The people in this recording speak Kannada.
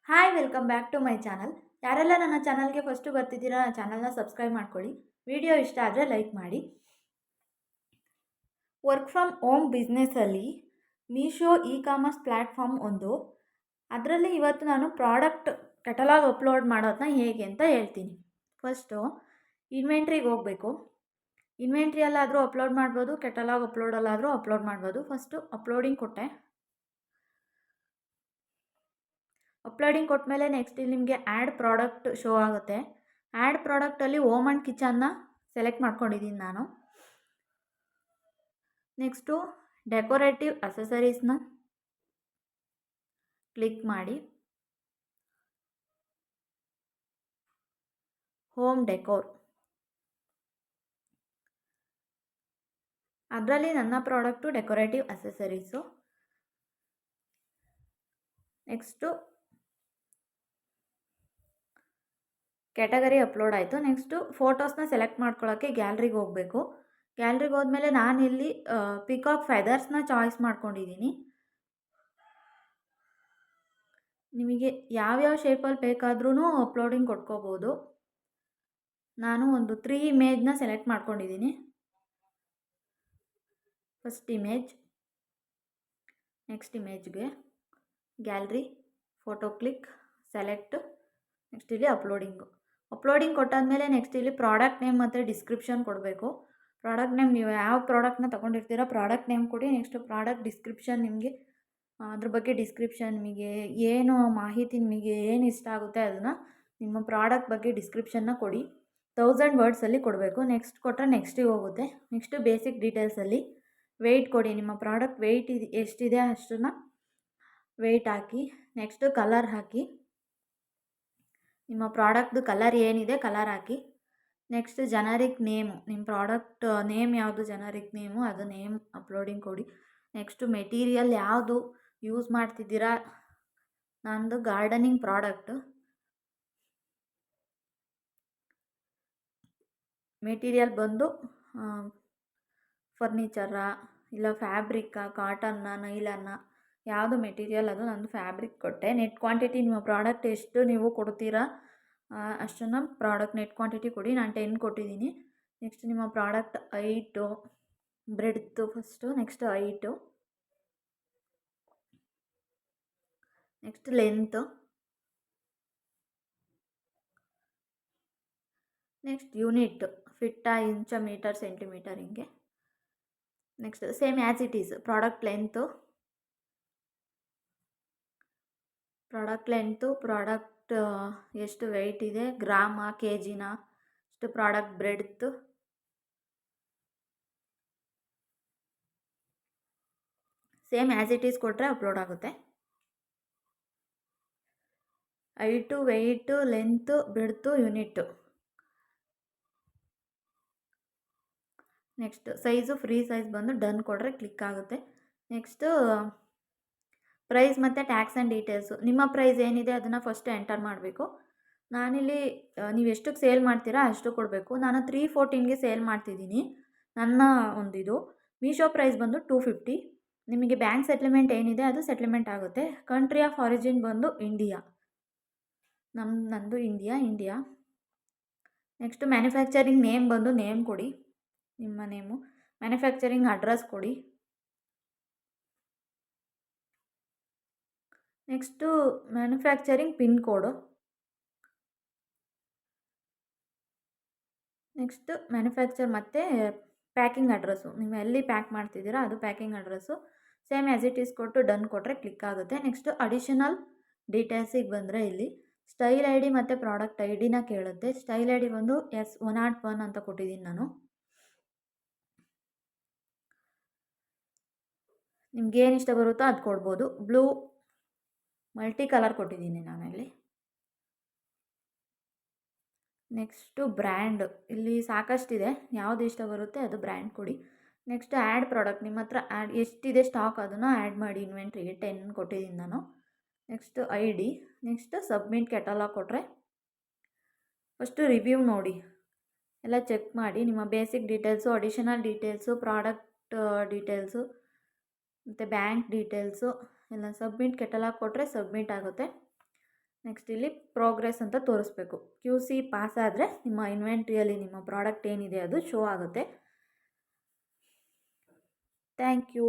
Hi welcome back to my channel. ಯಾರೆಲ್ಲ ನನ್ನ ಚಾನಲ್ಗೆ ಫಸ್ಟು ಬರ್ತಿದ್ದೀರಾ ನನ್ನ ಚಾನಲ್ನ ಸಬ್ಸ್ಕ್ರೈಬ್ ಮಾಡ್ಕೊಳ್ಳಿ. ವಿಡಿಯೋ ಇಷ್ಟ ಆದರೆ ಲೈಕ್ ಮಾಡಿ. ವರ್ಕ್ ಫ್ರಮ್ ಹೋಮ್ ಬಿಸ್ನೆಸ್ಸಲ್ಲಿ ಮೀಶೋ ಇ ಕಾಮರ್ಸ್ ಪ್ಲ್ಯಾಟ್ಫಾರ್ಮ್ ಒಂದು. ಅದರಲ್ಲಿ ಇವತ್ತು ನಾನು ಪ್ರಾಡಕ್ಟ್ ಕೆಟಲಾಗ್ ಅಪ್ಲೋಡ್ ಮಾಡೋದನ್ನ ಹೇಗೆ ಅಂತ ಹೇಳ್ತೀನಿ. ಫಸ್ಟು ಇನ್ವೆಂಟ್ರಿಗೆ ಹೋಗಬೇಕು. ಇನ್ವೆಂಟ್ರಿಯಲ್ಲಾದರೂ ಅಪ್ಲೋಡ್ ಮಾಡ್ಬೋದು, ಕೆಟಲಾಗ್ ಅಪ್ಲೋಡಲ್ಲಾದರೂ ಅಪ್ಲೋಡ್ ಮಾಡ್ಬೋದು. ಫಸ್ಟು ಅಪ್ಲೋಡಿಂಗ್ ಕೊಟ್ಟೆ. ಅಪ್ಲೋಡಿಂಗ್ ಕೊಟ್ಟಮೇಲೆ ನೆಕ್ಸ್ಟ್ ಇಲ್ಲಿ ನಿಮಗೆ ಆ್ಯಡ್ ಪ್ರಾಡಕ್ಟ್ ಶೋ ಆಗುತ್ತೆ. ಆ್ಯಡ್ ಪ್ರಾಡಕ್ಟಲ್ಲಿ ಹೋಮ್ ಆ್ಯಂಡ್ ಕಿಚನ್ನ ಸೆಲೆಕ್ಟ್ ಮಾಡ್ಕೊಂಡಿದ್ದೀನಿ ನಾನು. ನೆಕ್ಸ್ಟು ಡೆಕೋರೇಟಿವ್ ಅಸೆಸರೀಸ್ನ ಕ್ಲಿಕ್ ಮಾಡಿ ಹೋಮ್ ಡೆಕೋರ್, ಅದರಲ್ಲಿ ನನ್ನ product decorative accessories. Next category upload ಆಯಿತು. ನೆಕ್ಸ್ಟು ಫೋಟೋಸ್ನ ಸೆಲೆಕ್ಟ್ ಮಾಡ್ಕೊಳ್ಳೋಕ್ಕೆ ಗ್ಯಾಲ್ರಿಗೆ ಹೋಗಬೇಕು. ಗ್ಯಾಲ್ರಿಗೆ ಹೋದ್ಮೇಲೆ ನಾನಿಲ್ಲಿ ಪಿಕಾಕ್ ಫೆದರ್ಸ್ನ ಚಾಯ್ಸ್ ಮಾಡ್ಕೊಂಡಿದ್ದೀನಿ. ನಿಮಗೆ ಯಾವ್ಯಾವ ಶೇಪಲ್ಲಿ ಬೇಕಾದ್ರೂ ಅಪ್ಲೋಡಿಂಗ್ ಕೊಟ್ಕೋಬೋದು. ನಾನು ಒಂದು 3 ಇಮೇಜ್ನ ಸೆಲೆಕ್ಟ್ ಮಾಡ್ಕೊಂಡಿದ್ದೀನಿ. ಫಸ್ಟ್ ಇಮೇಜ್, ನೆಕ್ಸ್ಟ್ ಇಮೇಜ್ಗೆ gallery, photo click, select, next ಇಲ್ಲಿ ಅಪ್ಲೋಡಿಂಗ್ ಕೊಟ್ಟಾದಮೇಲೆ ನೆಕ್ಸ್ಟ್ ಇಲ್ಲಿ ಪ್ರಾಡಕ್ಟ್ ನೇಮ್ ಮತ್ತು ಡಿಸ್ಕ್ರಿಪ್ಷನ್ ಕೊಡಬೇಕು. ಪ್ರಾಡಕ್ಟ್ ನೇಮ್ ನೀವು ಯಾವ ಪ್ರಾಡಕ್ಟ್ನ ತೊಗೊಂಡಿರ್ತೀರೋ ಪ್ರಾಡಕ್ಟ್ ನೇಮ್ ಕೊಡಿ. ನೆಕ್ಸ್ಟ್ ಪ್ರಾಡಕ್ಟ್ ಡಿಸ್ಕ್ರಿಪ್ಷನ್ ನಿಮಗೆ ಅದ್ರ ಬಗ್ಗೆ ಡಿಸ್ಕ್ರಿಪ್ಷನ್ ನಿಮಗೆ ಏನು ಮಾಹಿತಿ ನಿಮಗೆ ಏನು ಇಷ್ಟ ಆಗುತ್ತೆ ಅದನ್ನು ನಿಮ್ಮ ಪ್ರಾಡಕ್ಟ್ ಬಗ್ಗೆ ಡಿಸ್ಕ್ರಿಪ್ಷನ್ನ ಕೊಡಿ. 1000 ವರ್ಡ್ಸಲ್ಲಿ ಕೊಡಬೇಕು. ನೆಕ್ಸ್ಟ್ ಕೊಟ್ಟರೆ ನೆಕ್ಸ್ಟಿಗೆ ಹೋಗುತ್ತೆ. ನೆಕ್ಸ್ಟು ಬೇಸಿಕ್ ಡೀಟೇಲ್ಸಲ್ಲಿ ವೆಯ್ಟ್ ಕೊಡಿ. ನಿಮ್ಮ ಪ್ರಾಡಕ್ಟ್ ವೆಯ್ಟ್ ಎಷ್ಟಿದೆ ಅಷ್ಟನ್ನು ವೆಯ್ಟ್ ಹಾಕಿ. ನೆಕ್ಸ್ಟು ಕಲರ್ ಹಾಕಿ. ನಿಮ್ಮ ಪ್ರಾಡಕ್ಟ್ದು ಕಲರ್ ಏನಿದೆ ಕಲರ್ ಹಾಕಿ. ನೆಕ್ಸ್ಟ್ ಜನರಿಕ್ ನೇಮು, ನಿಮ್ಮ ಪ್ರಾಡಕ್ಟ್ ನೇಮ್ ಯಾವುದು ಜನರಿಕ್ ನೇಮು ಅದು ನೇಮ್ ಅಪ್ಲೋಡಿಂಗ್ ಕೊಡಿ. ನೆಕ್ಸ್ಟು ಮೆಟೀರಿಯಲ್ ಯಾವುದು ಯೂಸ್ ಮಾಡ್ತಿದ್ದೀರಾ. ನಂದು ಗಾರ್ಡನಿಂಗ್ ಪ್ರಾಡಕ್ಟು. ಮೆಟೀರಿಯಲ್ ಬಂದು ಫರ್ನಿಚರಾ ಇಲ್ಲ ಫ್ಯಾಬ್ರಿಕ್ಕಾ, ಕಾಟನ್ನ, ನೈಲನ್ನ, ಯಾವುದು ಮೆಟೀರಿಯಲ್ ಅದು ನಂದು ಫ್ಯಾಬ್ರಿಕ್ ಕೊಟ್ಟೆ. ನೆಟ್ ಕ್ವಾಂಟಿಟಿ ನಿಮ್ಮ ಪ್ರಾಡಕ್ಟ್ ಎಷ್ಟು ನೀವು ಕೊಡ್ತೀರಾ ಅಷ್ಟನ್ನು ಪ್ರಾಡಕ್ಟ್ ನೆಟ್ ಕ್ವಾಂಟಿಟಿ ಕೊಡಿ. ನಾನು 10 ಕೊಟ್ಟಿದ್ದೀನಿ. ನೆಕ್ಸ್ಟ್ ನಿಮ್ಮ product height, breadth first, next height, next length, next unit ಫಿಟ್ಟಾ, ಇಂಚ, ಮೀಟರ್, ಸೆಂಟಿಮೀಟರ್ ಹಿಂಗೆ. Next same as it is product length, product ಎಷ್ಟು ವೆಯ್ಟ್ ಇದೆ, ಗ್ರಾಮ, ಕೆ ಜಿನ, ಅಷ್ಟು product breadth, same as it is ಕೊಟ್ಟರೆ ಅಪ್ಲೋಡ್ ಆಗುತ್ತೆ. Height, weight, length, breadth, unit. Next size free size ಬಂದು ಡನ್ ಕೊಟ್ಟರೆ ಕ್ಲಿಕ್ ಆಗುತ್ತೆ. ನೆಕ್ಸ್ಟು ಪ್ರೈಸ್ ಮತ್ತು ಟ್ಯಾಕ್ಸ್ ಆ್ಯಂಡ್ ಡೀಟೇಲ್ಸು. ನಿಮ್ಮ ಪ್ರೈಸ್ ಏನಿದೆ ಅದನ್ನು ಫಸ್ಟ್ ಎಂಟರ್ ಮಾಡಬೇಕು. ನಾನಿಲ್ಲಿ ನೀವು ಎಷ್ಟಕ್ಕೆ ಸೇಲ್ ಮಾಡ್ತೀರಾ ಅಷ್ಟು ಕೊಡಬೇಕು. ನಾನು 314ಗೆ ಸೇಲ್ ಮಾಡ್ತಿದ್ದೀನಿ. ನನ್ನ ಒಂದಿದು ಮೀಶೋ ಪ್ರೈಸ್ ಬಂದು 250. ನಿಮಗೆ ಬ್ಯಾಂಕ್ ಸೆಟ್ಲ್ಮೆಂಟ್ ಏನಿದೆ ಅದು ಸೆಟ್ಲ್ಮೆಂಟ್ ಆಗುತ್ತೆ. ಕಂಟ್ರಿ ಆಫ್ ಆರಿಜಿನ್ ಬಂದು ಇಂಡಿಯಾ. ನಂದು ಇಂಡಿಯಾ. ನೆಕ್ಸ್ಟು ಮ್ಯಾನುಫ್ಯಾಕ್ಚರಿಂಗ್ ನೇಮ್ ಬಂದು ನೇಮ್ ಕೊಡಿ, ನಿಮ್ಮ ನೇಮು. ಮ್ಯಾನುಫ್ಯಾಕ್ಚರಿಂಗ್ ಅಡ್ರೆಸ್ ಕೊಡಿ. ನೆಕ್ಸ್ಟು ಮ್ಯಾನುಫ್ಯಾಕ್ಚರಿಂಗ್ ಪಿನ್ ಕೋಡು. ನೆಕ್ಸ್ಟ್ ಮ್ಯಾನುಫ್ಯಾಕ್ಚರ್ ಮತ್ತು ಪ್ಯಾಕಿಂಗ್ ಅಡ್ರೆಸ್ಸು, ನೀವು ಎಲ್ಲಿ ಪ್ಯಾಕ್ ಮಾಡ್ತಿದ್ದೀರಾ ಅದು packing address. Same as it is ಕೊಟ್ಟು ಡನ್ ಕೊಟ್ಟರೆ ಕ್ಲಿಕ್ ಆಗುತ್ತೆ. ನೆಕ್ಸ್ಟು ಅಡಿಷನಲ್ ಡೀಟೇಲ್ಸಿಗೆ ಬಂದರೆ ಇಲ್ಲಿ ಸ್ಟೈಲ್ ಐ ಡಿ ಮತ್ತು ಪ್ರಾಡಕ್ಟ್ ಐ ಡಿನ ಕೇಳುತ್ತೆ. ಸ್ಟೈಲ್ ಐ ಡಿ ಬಂದು S101 ಅಂತ ಕೊಟ್ಟಿದ್ದೀನಿ ನಾನು. ನಿಮ್ಗೇನು ಇಷ್ಟ ಬರುತ್ತೋ ಅದು ಕೊಡ್ಬೋದು. ಬ್ಲೂ ಮಲ್ಟಿ ಕಲರ್ ಕೊಟ್ಟಿದ್ದೀನಿ ನಾನಲ್ಲಿ. ನೆಕ್ಸ್ಟು ಬ್ರ್ಯಾಂಡ್, ಇಲ್ಲಿ ಸಾಕಷ್ಟಿದೆ, ಯಾವುದು ಇಷ್ಟ ಬರುತ್ತೆ ಅದು ಬ್ರ್ಯಾಂಡ್ ಕೊಡಿ. ನೆಕ್ಸ್ಟ್ ಆ್ಯಡ್ ಪ್ರಾಡಕ್ಟ್, ನಿಮ್ಮ ಹತ್ರ ಆ್ಯಡ್ ಎಷ್ಟಿದೆ ಸ್ಟಾಕ್ ಅದನ್ನು ಆ್ಯಡ್ ಮಾಡಿ. ಇನ್ವೆಂಟ್ರಿಗೆ 10 ಕೊಟ್ಟಿದ್ದೀನಿ ನಾನು. Next I D. Next submit catalogue ಕೊಟ್ಟರೆ ಫಸ್ಟು ರಿವ್ಯೂ ನೋಡಿ, ಎಲ್ಲ ಚೆಕ್ ಮಾಡಿ. ನಿಮ್ಮ basic details, additional details, product details ಮತ್ತು ಬ್ಯಾಂಕ್ ಡೀಟೇಲ್ಸು ಎಲ್ಲ ಸಬ್ಮಿಟ್ ಕೆಟಲಾಗ್ ಕೊಟ್ಟರೆ ಸಬ್ಮಿಟ್ ಆಗುತ್ತೆ. ನೆಕ್ಸ್ಟ್ ಇಲ್ಲಿ ಪ್ರೋಗ್ರೆಸ್ ಅಂತ ತೋರಿಸ್ಬೇಕು. QC ಪಾಸ್ ಆದರೆ ನಿಮ್ಮ ಇನ್ವೆಂಟ್ರಿಯಲ್ಲಿ ನಿಮ್ಮ ಪ್ರಾಡಕ್ಟ್ ಏನಿದೆ ಅದು ಶೋ ಆಗುತ್ತೆ. Thank you.